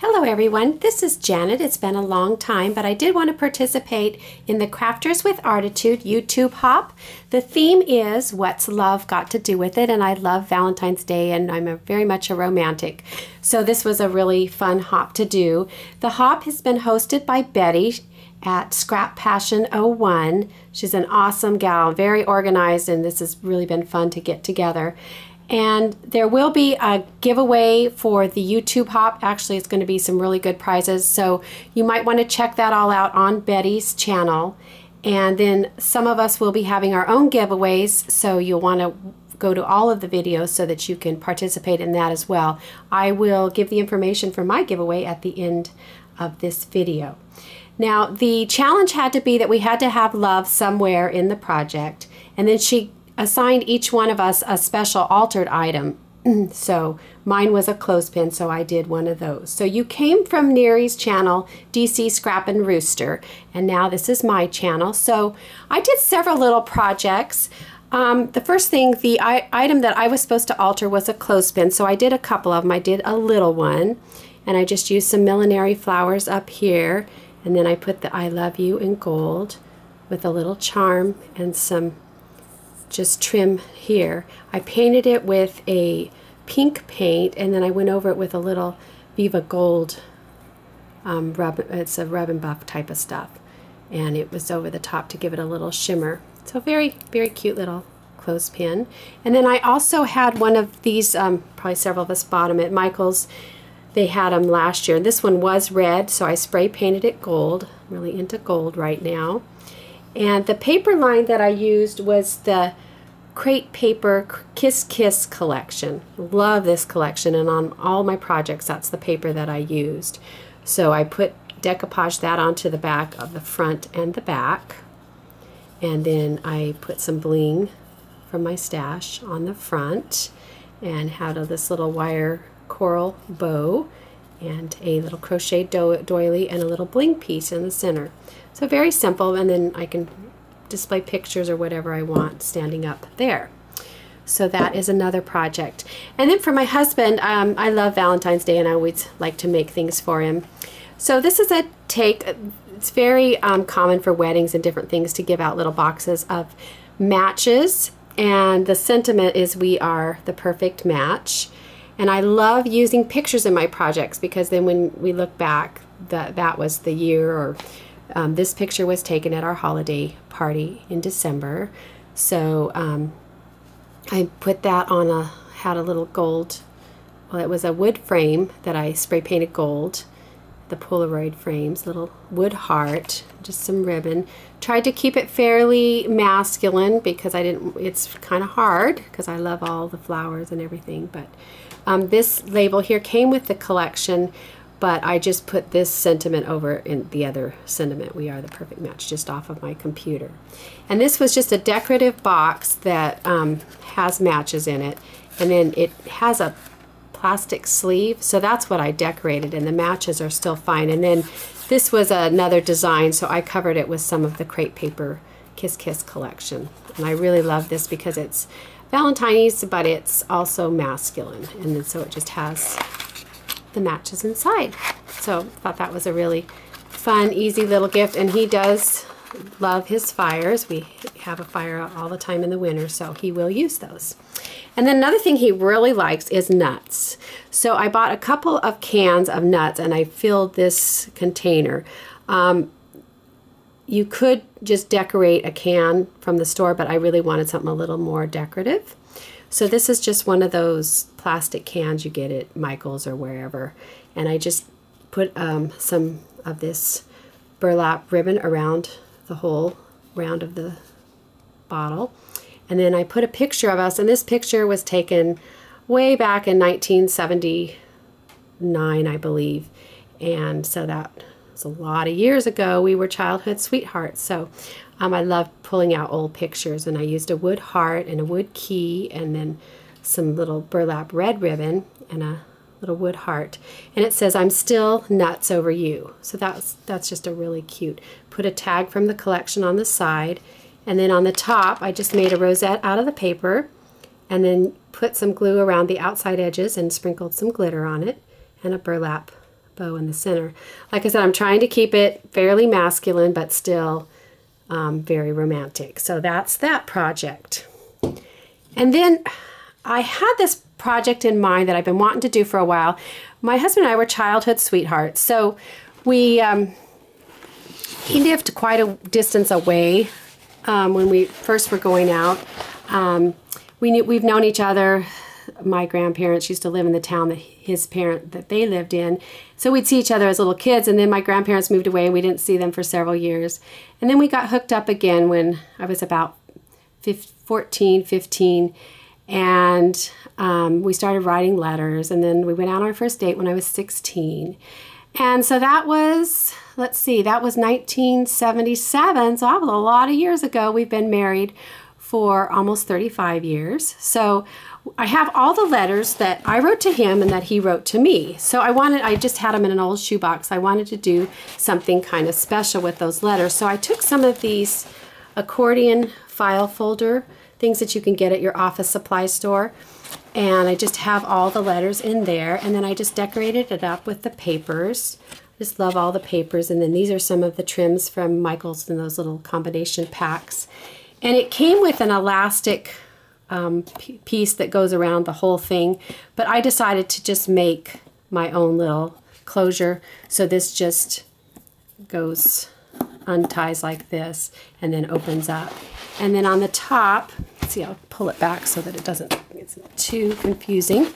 Hello everyone, this is Janet. It's been a long time, but I did want to participate in the Crafters with Artitude YouTube hop. The theme is What's Love Got to Do with It, and I love Valentine's Day and I'm very much a romantic. So this was a really fun hop to do. The hop has been hosted by Betty at Scrap Passion 01. She's an awesome gal, very organized, and this has really been fun to get together. And there will be a giveaway for the YouTube hop. Actually, it's going to be some really good prizes, so you might want to check that all out on Betty's channel. And then some of us will be having our own giveaways, so you'll want to go to all of the videos so that you can participate in that as well. I will give the information for my giveaway at the end of this video. Now, the challenge had to be that we had to have love somewhere in the project, and then she assigned each one of us a special altered item. So mine was a clothespin, so I did one of those. So you came from Neri's channel, DC Scrap and Rooster, and now this is my channel. So I did several little projects. The first thing, the item that I was supposed to alter was a clothespin, so I did a couple of them. I did a little one, and I just used some millinery flowers up here, and then I put the I love you in gold with a little charm and some just trim here. I painted it with a pink paint, and then I went over it with a little Viva Gold it's a rub and buff type of stuff, and it was over the top to give it a little shimmer. So very, very cute little clothespin. And then I also had one of these, probably several of us bought them at Michael's. They had them last year. This one was red, so I spray painted it gold. I'm really into gold right now. And the paper line that I used was the Crate Paper Kiss Kiss collection. Love this collection, and on all my projects that's the paper that I used. So I put decoupage that onto the back of the front and the back, and then I put some bling from my stash on the front and had this little wire coral bow and a little crochet doily and a little bling piece in the center. So very simple, and then I can display pictures or whatever I want standing up there. So that is another project. And then for my husband, I love Valentine's Day and I always like to make things for him. So this is a take, it's very common for weddings and different things to give out little boxes of matches, and the sentiment is we are the perfect match. And I love using pictures in my projects because then when we look back, that was the year, or this picture was taken at our holiday party in December. So I put that on had a little gold, well, it was a wood frame that I spray painted gold, the Polaroid frames, little wood heart, just some ribbon. Tried to keep it fairly masculine because it's kind of hard because I love all the flowers and everything. But this label here came with the collection, but I just put this sentiment over in the other sentiment, we are the perfect match, just off of my computer. And this was just a decorative box that has matches in it, and then it has a plastic sleeve, so that's what I decorated, and the matches are still fine. And then this was another design, so I covered it with some of the Crate Paper Kiss Kiss collection. And I really love this because it's Valentine's, but it's also masculine, and then so it just has the matches inside. So I thought that was a really fun, easy little gift, and he does love his fires. We have a fire out all the time in the winter, so he will use those. And then another thing he really likes is nuts. So I bought a couple of cans of nuts and I filled this container. You could just decorate a can from the store, but I really wanted something a little more decorative. So this is just one of those plastic cans you get at Michael's or wherever. And I just put some of this burlap ribbon around the whole round of the bottle. And then I put a picture of us, and this picture was taken way back in 1979, I believe. And so that was a lot of years ago. We were childhood sweethearts. So I love pulling out old pictures, and I used a wood heart and a wood key and then some little burlap red ribbon and a little wood heart. And it says, "I'm still nuts over you." So that's just a really cute. Put a tag from the collection on the side. And then on the top, I just made a rosette out of the paper and then put some glue around the outside edges and sprinkled some glitter on it and a burlap bow in the center. Like I said, I'm trying to keep it fairly masculine, but still very romantic. So that's that project. And then I had this project in mind that I've been wanting to do for a while. My husband and I were childhood sweethearts. So he lived quite a distance away when we first were going out. We've known each other. My grandparents used to live in the town that they lived in. So we'd see each other as little kids, and then my grandparents moved away and we didn't see them for several years. And then we got hooked up again when I was about 14, 15, and we started writing letters, and then we went out on our first date when I was 16. And so that was, let's see, that was 1977, so that was a lot of years ago. We've been married for almost 35 years. So I have all the letters that I wrote to him and that he wrote to me. So I just had them in an old shoebox. I wanted to do something kind of special with those letters. So I took some of these accordion file folder things that you can get at your office supply store, and I just have all the letters in there, and then I just decorated it up with the papers. Just love all the papers. And then these are some of the trims from Michael's in those little combination packs. And it came with an elastic piece that goes around the whole thing, but I decided to just make my own little closure. So this just unties like this and then opens up. And then on the top, let's see, I'll pull it back so that it's not too confusing.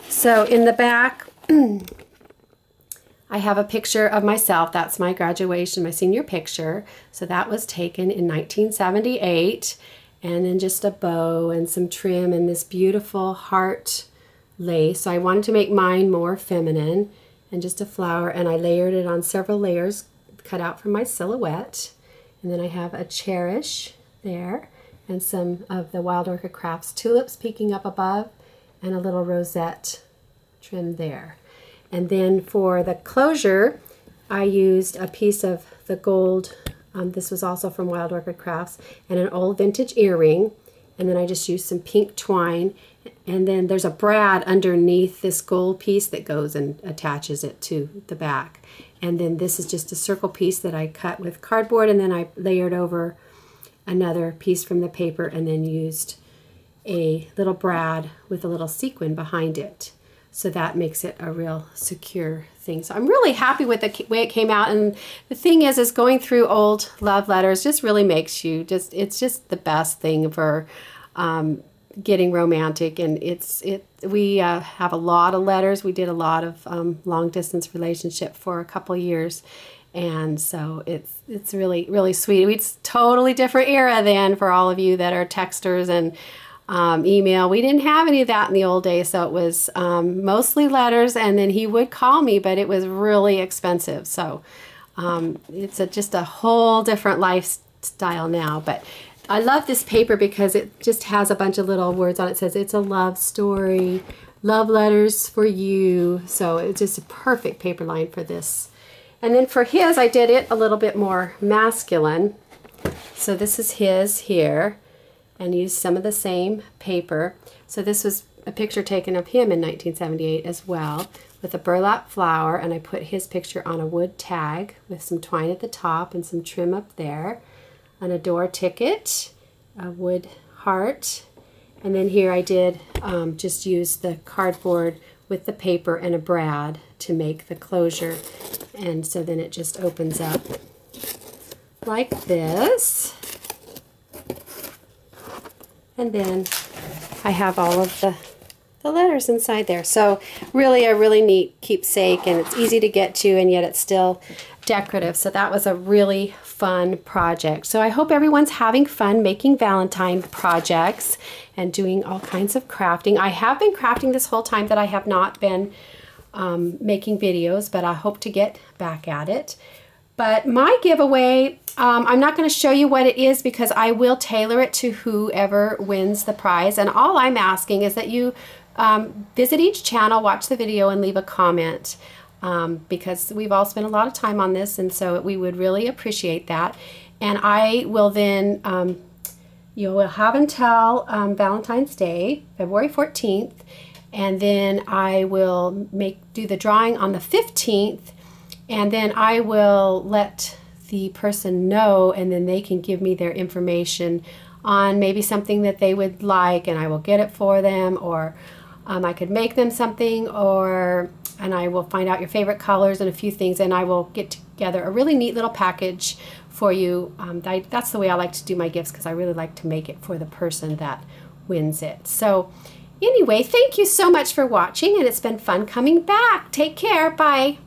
So in the back, I have a picture of myself. That's my graduation, my senior picture. So that was taken in 1978. And then just a bow and some trim and this beautiful heart lace. So I wanted to make mine more feminine, and just a flower, and I layered it on several layers cut out from my silhouette. And then I have a cherish there and some of the Wild Orchid Crafts tulips peeking up above, and a little rosette trim there. And then for the closure, I used a piece of the gold, this was also from Wild Orchid Crafts, and an old vintage earring. And then I just used some pink twine. And then there's a brad underneath this gold piece that goes and attaches it to the back. And then this is just a circle piece that I cut with cardboard, and then I layered over another piece from the paper, and then used a little brad with a little sequin behind it. So that makes it a real secure thing. So I'm really happy with the way it came out. And the thing is going through old love letters just really makes you it's just the best thing for getting romantic. And we have a lot of letters. We did a lot of long distance relationship for a couple years. And so it's really, really sweet. It's totally different era then for all of you that are texters and email. We didn't have any of that in the old days, so it was mostly letters, and then he would call me, but it was really expensive. So it's just a whole different lifestyle now. But I love this paper because it just has a bunch of little words on it. It says, "It's a love story, love letters for you." So it's just a perfect paper line for this. And then for his, I did it a little bit more masculine. So this is his here, and used some of the same paper. So this was a picture taken of him in 1978 as well, with a burlap flower, and I put his picture on a wood tag with some twine at the top and some trim up there, an door ticket, a wood heart, and then here I did just use the cardboard with the paper and a brad to make the closure, and so then it just opens up like this. And then I have all of the letters inside there. So really a really neat keepsake, and it's easy to get to, and yet it's still decorative. So that was a really fun project. So I hope everyone's having fun making Valentine projects and doing all kinds of crafting. I have been crafting this whole time that I have not been making videos, but I hope to get back at it. But my giveaway, I'm not going to show you what it is because I will tailor it to whoever wins the prize. And all I'm asking is that you visit each channel, watch the video, and leave a comment because we've all spent a lot of time on this, and so we would really appreciate that. And I will then, you will have until Valentine's Day, February 14th, and then I will do the drawing on the 15th, and then I will let the person know, and then they can give me their information on maybe something that they would like, and I will get it for them, or I could make them something, and I will find out your favorite colors and a few things, and I will get together a really neat little package for you. That's the way I like to do my gifts, because I really like to make it for the person that wins it. So anyway, thank you so much for watching, and it's been fun coming back. Take care. Bye.